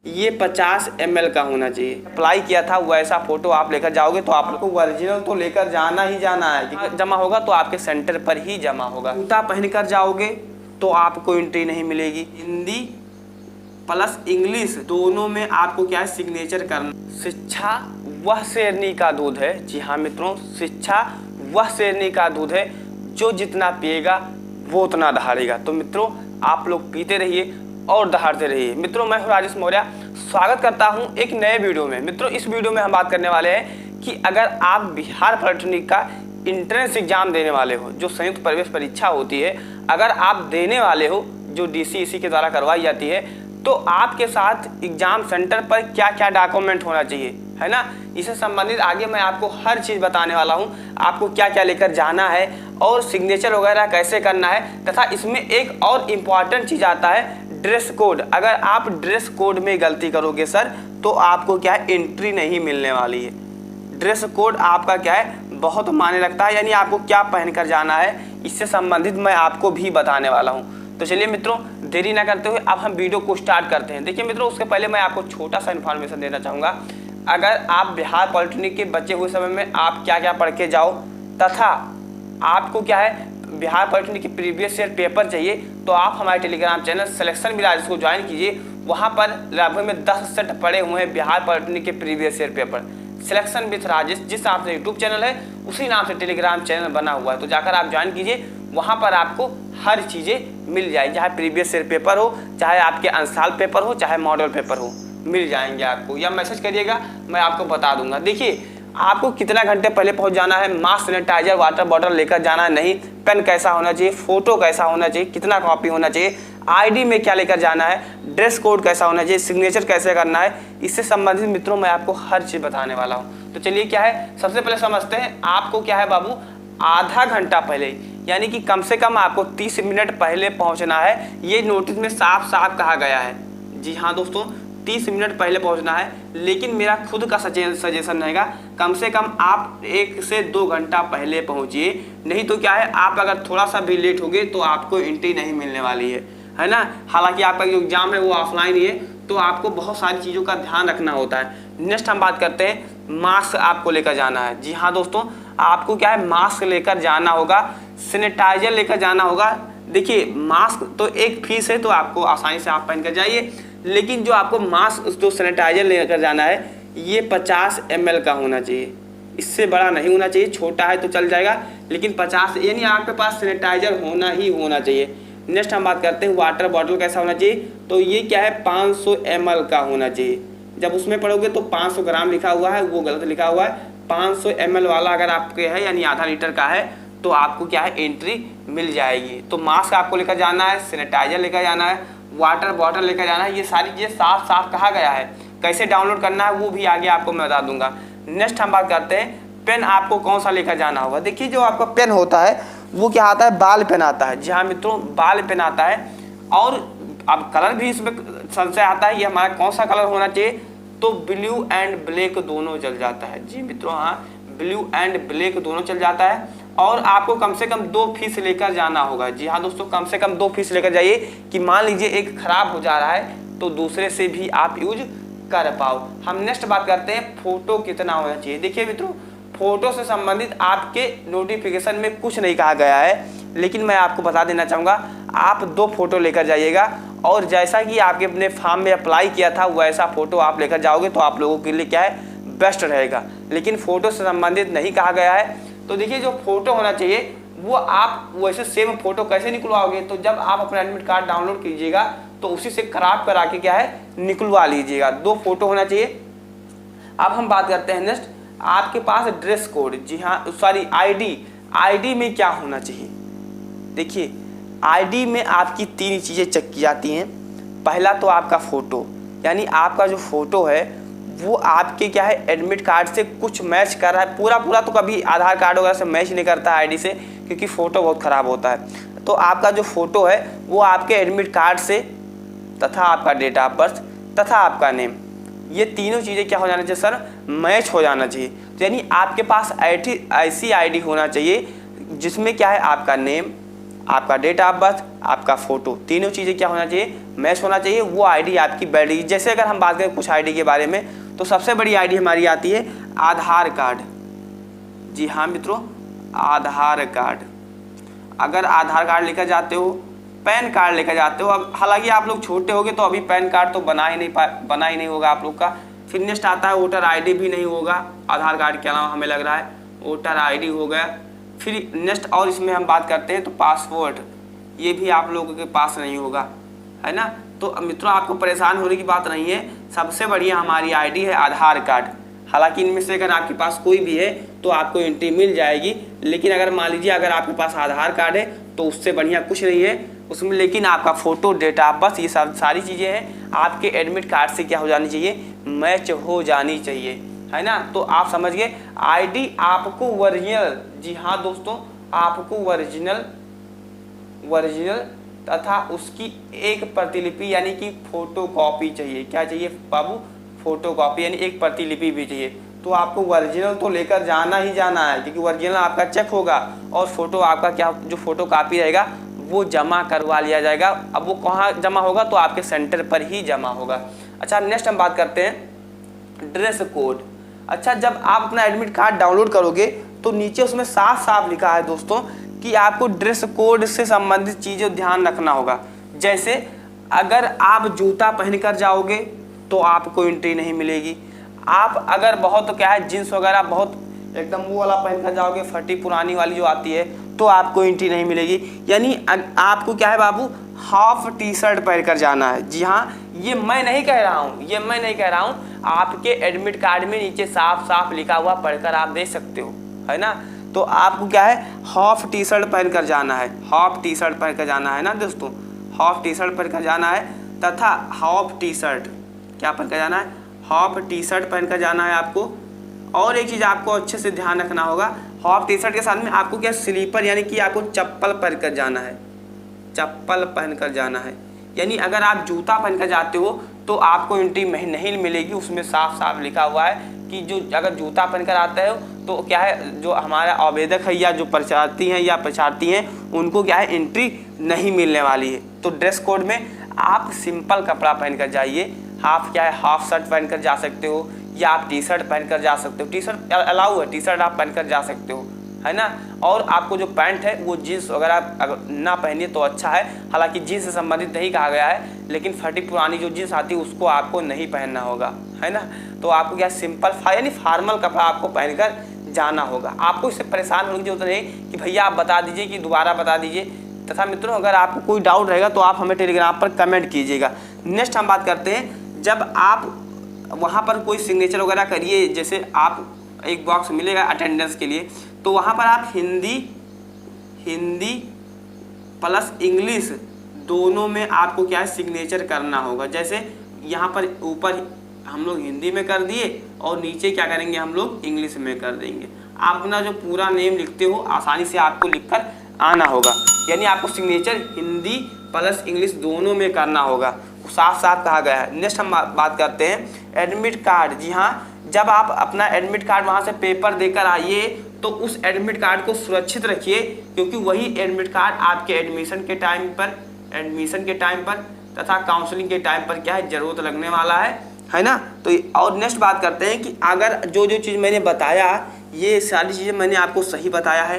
ये 50 ml का होना चाहिए। अप्लाई किया था वैसा फोटो आप लेकर जाओगे तो आप लोग को ओरिजिनल तो लेकर जाना ही जाना है। जमा होगा तो आपके सेंटर पर ही जमा होगा। जूता पहन कर जाओगे तो आपको एंट्री नहीं मिलेगी। हिंदी प्लस इंग्लिश दोनों में आपको क्या है, सिग्नेचर करना। शिक्षा वह शेरनी का दूध है। जी हाँ मित्रों, शिक्षा वह शेरनी का दूध है, जो जितना पिएगा वो उतना दहाड़ेगा। तो मित्रों आप लोग पीते रहिए और दहाड़ते रहिए। मित्रों मैं हूं राजेश मौर्य, स्वागत करता हूं एक नए वीडियो में। मित्रों इस वीडियो में हम बात करने वाले हैं कि अगर आप बिहार पॉलिटेक्निक का इंट्रेंस एग्जाम देने वाले हो, जो संयुक्त प्रवेश परीक्षा होती है, अगर आप देने वाले हो, जो DCEC के द्वारा करवाई जाती है, तो आपके साथ एग्जाम सेंटर पर क्या क्या डॉक्यूमेंट होना चाहिए, है ना। इससे संबंधित आगे मैं आपको हर चीज़ बताने वाला हूं, आपको क्या क्या लेकर जाना है और सिग्नेचर वगैरह कैसे करना है। तथा इसमें एक और इम्पॉर्टेंट चीज़ आता है, ड्रेस कोड। अगर आप ड्रेस कोड में गलती करोगे सर, तो आपको क्या है, एंट्री नहीं मिलने वाली है। ड्रेस कोड आपका क्या है, बहुत मायने रखता है, यानी आपको क्या पहन कर जाना है, इससे संबंधित मैं आपको भी बताने वाला हूँ। तो चलिए मित्रों देरी ना करते हुए अब हम वीडियो को स्टार्ट करते हैं। देखिए मित्रों, उसके पहले मैं आपको छोटा सा इन्फॉर्मेशन देना चाहूँगा। अगर आप बिहार पॉलिटेक्निक के बचे हुए समय में आप क्या क्या पढ़ के जाओ, तथा आपको क्या है, बिहार पॉलिटेक्निक की प्रीवियस ईयर पेपर चाहिए, तो आप हमारे Telegram channel selection with Rajesh को ज्वाइन कीजिए। वहाँ पर लगभग में 10 सेट पड़े हुए हैं बिहार पॉलिटेक्निक के previous year paper. Selection with Rajesh जिस नाम से यूट्यूब चैनल है, उसी नाम से टेलीग्राम चैनल बना हुआ है, तो जाकर आप ज्वाइन कीजिए। वहाँ पर आपको हर चीज़ें मिल जाएगी, चाहे प्रीवियस ईयर पेपर हो, चाहे आपके अंशाल पेपर हो, चाहे मॉडल पेपर हो, मिल जाएंगे आपको। या मैसेज करिएगा, मैं आपको बता दूंगा। देखिए आपको कितना घंटे पहले पहुंच जाना है, मास्क, सैनिटाइजर, वाटर बॉटल लेकर जाना है, नहीं, पेन कैसा होना चाहिए, फोटो कैसा होना चाहिए, कितना कॉपी होना चाहिए, ID में क्या लेकर जाना है, ड्रेस कोड कैसा होना चाहिए, सिग्नेचर कैसे करना है, इससे संबंधित मित्रों मैं आपको हर चीज़ बताने वाला हूँ। तो चलिए क्या है, सबसे पहले समझते हैं। आपको क्या है बाबू, आधा घंटा पहले, यानी कि कम से कम आपको 30 मिनट पहले पहुँचना है। ये नोटिस में साफ साफ कहा गया है। जी हाँ दोस्तों, 30 मिनट पहले पहुंचना है। लेकिन मेरा खुद का सजेशन रहेगा, कम से कम आप 1 से 2 घंटा पहले पहुंचिए। नहीं तो क्या है, आप अगर थोड़ा सा भी लेट हो गए तो आपको एंट्री नहीं मिलने वाली है ना। हालांकि आपका जो एग्जाम है वो ऑफलाइन ही है, तो आपको बहुत सारी चीज़ों का ध्यान रखना होता है। नेक्स्ट हम बात करते हैं, मास्क आपको लेकर जाना है। जी हाँ दोस्तों, आपको क्या है, मास्क लेकर जाना होगा, सैनिटाइजर लेकर जाना होगा। देखिए मास्क तो एक फीस है, तो आपको आसानी से आप पहन कर जाइए। लेकिन जो आपको मास्क, जो सैनिटाइजर लेकर जाना है, ये 50 ml का होना चाहिए। इससे बड़ा नहीं होना चाहिए, छोटा है तो चल जाएगा, लेकिन 50, यानी आपके पास सैनिटाइजर होना ही होना चाहिए। नेक्स्ट हम बात करते हैं, वाटर बॉटल कैसा होना चाहिए। तो ये क्या है, 500 ml का होना चाहिए। जब उसमें पढ़ोगे तो 500 ग्राम लिखा हुआ है, वो गलत लिखा हुआ है। 500 ml वाला अगर आपके है, यानी आधा लीटर का है, तो आपको क्या है, एंट्री मिल जाएगी। तो मास्क आपको लेकर जाना है, सैनिटाइजर लेकर जाना है, वाटर बॉटल लेकर जाना है। ये सारी चीज़ें साफ साफ कहा गया है। कैसे डाउनलोड करना है वो भी आगे आपको मैं बता दूंगा। नेक्स्ट हम बात करते हैं, पेन आपको कौन सा लेकर जाना होगा। देखिए जो आपका पेन होता है वो क्या आता है, बाल पेन आता है। जी हाँ मित्रों, बाल पेन आता है। और अब कलर भी इसमें संशय आता है, ये हमारा कौन सा कलर होना चाहिए, तो ब्लू एंड ब्लैक दोनों चल जाता है। जी मित्रों हाँ, ब्लू एंड ब्लैक दोनों चल जाता है। और आपको कम से कम 2 फीस लेकर जाना होगा। जी हाँ दोस्तों, कम से कम 2 फीस लेकर जाइए, कि मान लीजिए एक खराब हो जा रहा है तो दूसरे से भी आप यूज कर पाओ। हम नेक्स्ट बात करते हैं, फोटो कितना होना चाहिए। देखिए मित्रों, फोटो से संबंधित आपके नोटिफिकेशन में कुछ नहीं कहा गया है, लेकिन मैं आपको बता देना चाहूँगा, आप 2 फोटो लेकर जाइएगा। और जैसा कि आपके अपने फॉर्म में अप्लाई किया था वैसा फोटो आप लेकर जाओगे तो आप लोगों के लिए क्या है, बेस्ट रहेगा। लेकिन फोटो से संबंधित नहीं कहा गया है। तो देखिए जो फोटो होना चाहिए वो आप वैसे सेम फोटो कैसे निकलवाओगे, तो जब आप अपना एडमिट कार्ड डाउनलोड कीजिएगा तो उसी से क्रॉप करा के क्या है, निकलवा लीजिएगा। 2 फोटो होना चाहिए। अब हम बात करते हैं नेक्स्ट, आपके पास ड्रेस कोड, जी हाँ सॉरी ID में क्या होना चाहिए। देखिए ID में आपकी 3 चीज़ें चेक की जाती हैं। पहला तो आपका फ़ोटो, यानी आपका जो फ़ोटो है वो आपके क्या है, एडमिट कार्ड से कुछ मैच कर रहा है। पूरा तो कभी आधार कार्ड वगैरह से मैच नहीं करता है ID से, क्योंकि फ़ोटो बहुत ख़राब होता है। तो आपका जो फ़ोटो है वो आपके एडमिट कार्ड से, तथा आपका डेट ऑफ बर्थ, तथा आपका नेम, ये तीनों चीज़ें क्या हो जाना चाहिए सर, मैच हो जाना चाहिए। तो यानी आपके पास ऐसी ID होना चाहिए जिसमें क्या है, आपका नेम, आपका डेट ऑफ बर्थ, आपका फ़ोटो, तीनों चीज़ें क्या होना चाहिए, मैच होना चाहिए। वो आईडी आपकी वैलिड। जैसे अगर हम बात करें कुछ आईडी के बारे में, तो सबसे बड़ी आईडी हमारी आती है आधार कार्ड। जी हाँ मित्रों, आधार कार्ड। अगर आधार कार्ड लेकर जाते हो, पैन कार्ड लेकर जाते हो, अब हालांकि आप लोग छोटे होगे तो अभी पैन कार्ड तो बना ही नहीं होगा आप लोग का। फिर नेक्स्ट आता है वोटर आईडी भी नहीं होगा आधार कार्ड के अलावा, हमें लग रहा है वोटर आईडी हो गया। फिर नेक्स्ट और इसमें हम बात करते हैं तो पासपोर्ट, ये भी आप लोगों के पास नहीं होगा, है ना। तो मित्रों आपको परेशान होने की बात नहीं है, सबसे बढ़िया हमारी आईडी है आधार कार्ड। हालांकि इनमें से अगर आपके पास कोई भी है तो आपको एंट्री मिल जाएगी, लेकिन अगर मान लीजिए अगर आपके पास आधार कार्ड है तो उससे बढ़िया कुछ नहीं है उसमें, लेकिन आपका फ़ोटो, डेट ऑफ बर्थ, ये सब सारी चीज़ें हैं आपके एडमिट कार्ड से क्या हो जानी चाहिए, मैच हो जानी चाहिए, है ना। तो आप समझ गए, आईडी आपको ओरिजिनल, जी हाँ दोस्तों, आपको ओरिजिनल तथा उसकी एक प्रतिलिपि यानी कि फोटो कॉपी चाहिए। क्या चाहिए बाबू, फोटो कॉपी, यानी एक प्रतिलिपि भी चाहिए। तो आपको ओरिजिनल तो लेकर जाना ही जाना है, क्योंकि ओरिजिनल आपका चेक होगा और फोटो आपका क्या, जो फोटो कॉपी रहेगा वो जमा करवा लिया जाएगा। अब वो कहाँ जमा होगा, तो आपके सेंटर पर ही जमा होगा। अच्छा नेक्स्ट हम बात करते हैं ड्रेस कोड। अच्छा, जब आप अपना एडमिट कार्ड डाउनलोड करोगे तो नीचे उसमें साफ साफ लिखा है दोस्तों कि आपको ड्रेस कोड से संबंधित चीज़ें ध्यान रखना होगा। जैसे अगर आप जूता पहनकर जाओगे तो आपको एंट्री नहीं मिलेगी। आप अगर बहुत क्या है जींस वगैरह बहुत एकदम वो वाला पहनकर जाओगे, फटी पुरानी वाली जो आती है, तो आपको एंट्री नहीं मिलेगी। यानी आपको क्या है बाबू, हाफ टी शर्ट पहनकर जाना है। जी हाँ, ये मैं नहीं कह रहा हूँ, आपके एडमिट कार्ड में नीचे साफ साफ लिखा हुआ पढ़कर आप दे सकते हो, है ना। तो आपको क्या है, हाफ टी शर्ट पहनकर जाना है, हाफ टी शर्ट पहनकर जाना है ना दोस्तों, हाफ टी शर्ट पहनकर जाना है। तथा हाफ टी शर्ट क्या पहनकर जाना है, हाफ टी शर्ट पहनकर जाना है आपको। और एक चीज़ आपको अच्छे से ध्यान रखना होगा, हाफ टी शर्ट के साथ में आपको क्या, स्लीपर यानी कि आपको चप्पल पहनकर जाना है, चप्पल पहनकर जाना है। यानी अगर आप जूता पहनकर जाते हो तो आपको एंट्री नहीं मिलेगी। उसमें साफ साफ लिखा हुआ है कि जो अगर जूता पहनकर आते हो तो क्या है, जो हमारा आवेदक है या जो प्रचारती हैं या प्रचारती हैं उनको क्या है, एंट्री नहीं मिलने वाली है। तो ड्रेस कोड में आप सिंपल कपड़ा पहनकर जाइए। हाफ क्या है, हाफ शर्ट पहनकर जा सकते हो या आप टी शर्ट पहनकर जा सकते हो, टी शर्ट अलाउ है, टी शर्ट आप पहनकर जा सकते हो, है ना। और आपको जो पैंट है वो जीन्स वगैरह अगर ना पहनिए तो अच्छा है। हालांकि जीन्स से संबंधित नहीं कहा गया है, लेकिन फटी पुरानी जो जीन्स आती है उसको आपको नहीं पहनना होगा, है ना। तो आपको क्या, सिंपल यानी फार्मल कपड़ा आपको पहनकर जाना होगा। आपको इससे परेशान होने की जरूरत नहीं कि भैया आप बता दीजिए कि दोबारा बता दीजिए। तथा मित्रों अगर आपको कोई डाउट रहेगा तो आप हमें टेलीग्राम पर कमेंट कीजिएगा। नेक्स्ट हम बात करते हैं, जब आप वहाँ पर कोई सिग्नेचर वगैरह करिए, जैसे आप एक बॉक्स मिलेगा अटेंडेंस के लिए, तो वहाँ पर आप हिंदी प्लस इंग्लिश दोनों में आपको क्या है, सिग्नेचर करना होगा। जैसे यहाँ पर ऊपर हम लोग हिंदी में कर दिए और नीचे क्या करेंगे, हम लोग इंग्लिश में कर देंगे। आप अपना जो पूरा नेम लिखते हो आसानी से आपको लिखकर आना होगा। यानी आपको सिग्नेचर हिंदी प्लस इंग्लिश दोनों में करना होगा, साफ साफ कहा गया है। नेक्स्ट हम बात करते हैं एडमिट कार्ड। जी हाँ, जब आप अपना एडमिट कार्ड वहाँ से पेपर देकर आइए तो उस एडमिट कार्ड को सुरक्षित रखिए, क्योंकि वही एडमिट कार्ड आपके एडमिशन के टाइम पर तथा काउंसलिंग के टाइम पर क्या है, जरूरत लगने वाला है ना। तो और नेक्स्ट बात करते हैं कि अगर जो जो चीज़ मैंने बताया, ये सारी चीज़ें मैंने आपको सही बताया है,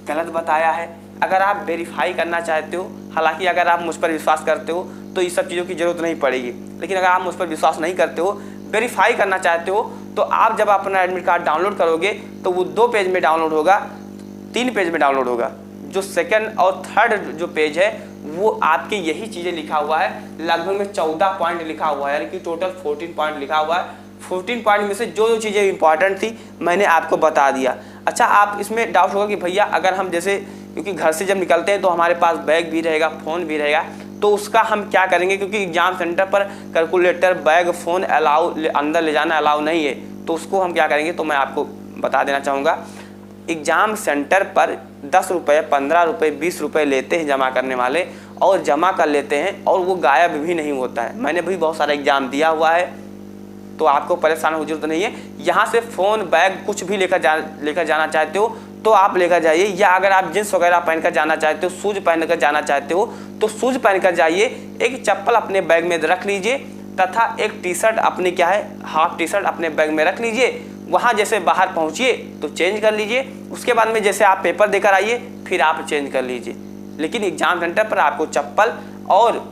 गलत बताया है, अगर आप वेरीफाई करना चाहते हो, हालांकि अगर आप मुझ पर विश्वास करते हो तो इस सब चीज़ों की ज़रूरत नहीं पड़ेगी, लेकिन अगर आप मुझ पर विश्वास नहीं करते हो, वेरीफाई करना चाहते हो, तो आप जब अपना एडमिट कार्ड डाउनलोड करोगे तो वो 2 पेज में डाउनलोड होगा, 3 पेज में डाउनलोड होगा। जो सेकंड और थर्ड जो पेज है वो आपके यही चीज़ें लिखा हुआ है, लगभग में 14 पॉइंट लिखा हुआ है, यानी कि टोटल 14 पॉइंट लिखा हुआ है। 14 पॉइंट में से जो जो चीज़ें इंपॉर्टेंट थी मैंने आपको बता दिया। अच्छा, आप इसमें डाउट होगा कि भैया अगर हम जैसे, क्योंकि घर से जब निकलते हैं तो हमारे पास बैग भी रहेगा, फ़ोन भी रहेगा, तो उसका हम क्या करेंगे, क्योंकि एग्जाम सेंटर पर कैलकुलेटर, बैग, फ़ोन अंदर ले जाना अलाउ नहीं है, तो उसको हम क्या करेंगे, तो मैं आपको बता देना चाहूँगा। एग्ज़ाम सेंटर पर 10 रुपये, 15 रुपये, 20 रुपये लेते हैं जमा करने वाले, और जमा कर लेते हैं और वो गायब भी नहीं होता है। मैंने भी बहुत सारा एग्ज़ाम दिया हुआ है, तो आपको परेशान होने की जरूरत नहीं है। यहाँ से फ़ोन, बैग कुछ भी लेकर जाना चाहते हो तो आप लेकर जाइए, या अगर आप जींस वगैरह पहनकर जाना चाहते हो, शूज पहनकर जाना चाहते हो तो शूज पहनकर जाइए। एक चप्पल अपने बैग में रख लीजिए तथा एक टी शर्ट अपनी क्या है हाफ टी शर्ट अपने बैग में रख लीजिए। वहाँ जैसे बाहर पहुँचिए तो चेंज कर लीजिए, उसके बाद में जैसे आप पेपर देकर आइए फिर आप चेंज कर लीजिए। लेकिन एग्जाम सेंटर पर आपको चप्पल और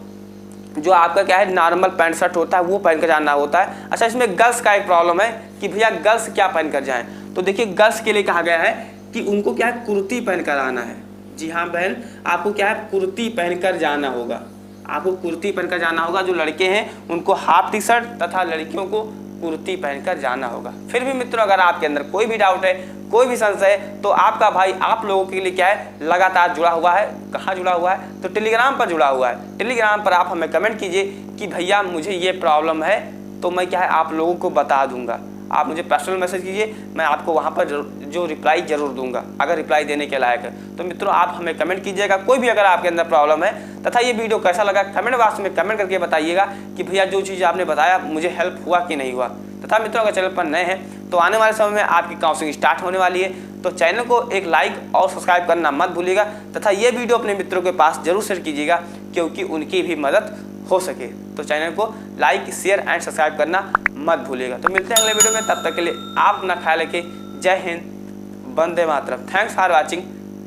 जो आपका क्या है नॉर्मल पैंट शर्ट होता है वो पहन कर जाना होता है। अच्छा, इसमें गर्ल्स का एक प्रॉब्लम है कि भैया गर्ल्स क्या पहन कर जाएं, तो देखिए गर्ल्स के लिए कहा गया है कि उनको क्या है कुर्ती पहन कर आना है। जी हाँ बहन, आपको क्या है कुर्ती पहन कर जाना होगा, आपको कुर्ती पहन कर जाना होगा। जो लड़के हैं उनको हाफ टी शर्ट तथा लड़कियों को कुर्ती पहनकर जाना होगा। फिर भी मित्रों अगर आपके अंदर कोई भी डाउट है, कोई भी संशय है, तो आपका भाई आप लोगों के लिए क्या है लगातार जुड़ा हुआ है। कहाँ जुड़ा हुआ है? तो टेलीग्राम पर जुड़ा हुआ है। टेलीग्राम पर आप हमें कमेंट कीजिए कि भैया मुझे ये प्रॉब्लम है, तो मैं क्या है आप लोगों को बता दूंगा। आप मुझे पर्सनल मैसेज कीजिए, मैं आपको वहाँ पर जो रिप्लाई जरूर दूंगा अगर रिप्लाई देने के लायक है। तो मित्रों आप हमें कमेंट कीजिएगा कोई भी अगर आपके अंदर प्रॉब्लम है, तथा ये वीडियो कैसा लगा कमेंट बॉक्स में कमेंट करके बताइएगा कि भैया जो चीज़ आपने बताया मुझे हेल्प हुआ कि नहीं हुआ। तथा मित्रों अगर चैनल पर नए हैं तो आने वाले समय में आपकी काउंसलिंग स्टार्ट होने वाली है, तो चैनल को एक लाइक और सब्सक्राइब करना मत भूलिएगा तथा ये वीडियो अपने मित्रों के पास जरूर शेयर कीजिएगा क्योंकि उनकी भी मदद हो सके। तो चैनल को लाइक शेयर एंड सब्सक्राइब करना मत भूलिएगा। तो मिलते हैं अगले वीडियो में, तब तक के लिए आप अपना ख्याल रखिए। जय हिंद, वंदे मातरम। Thanks for watching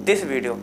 this video.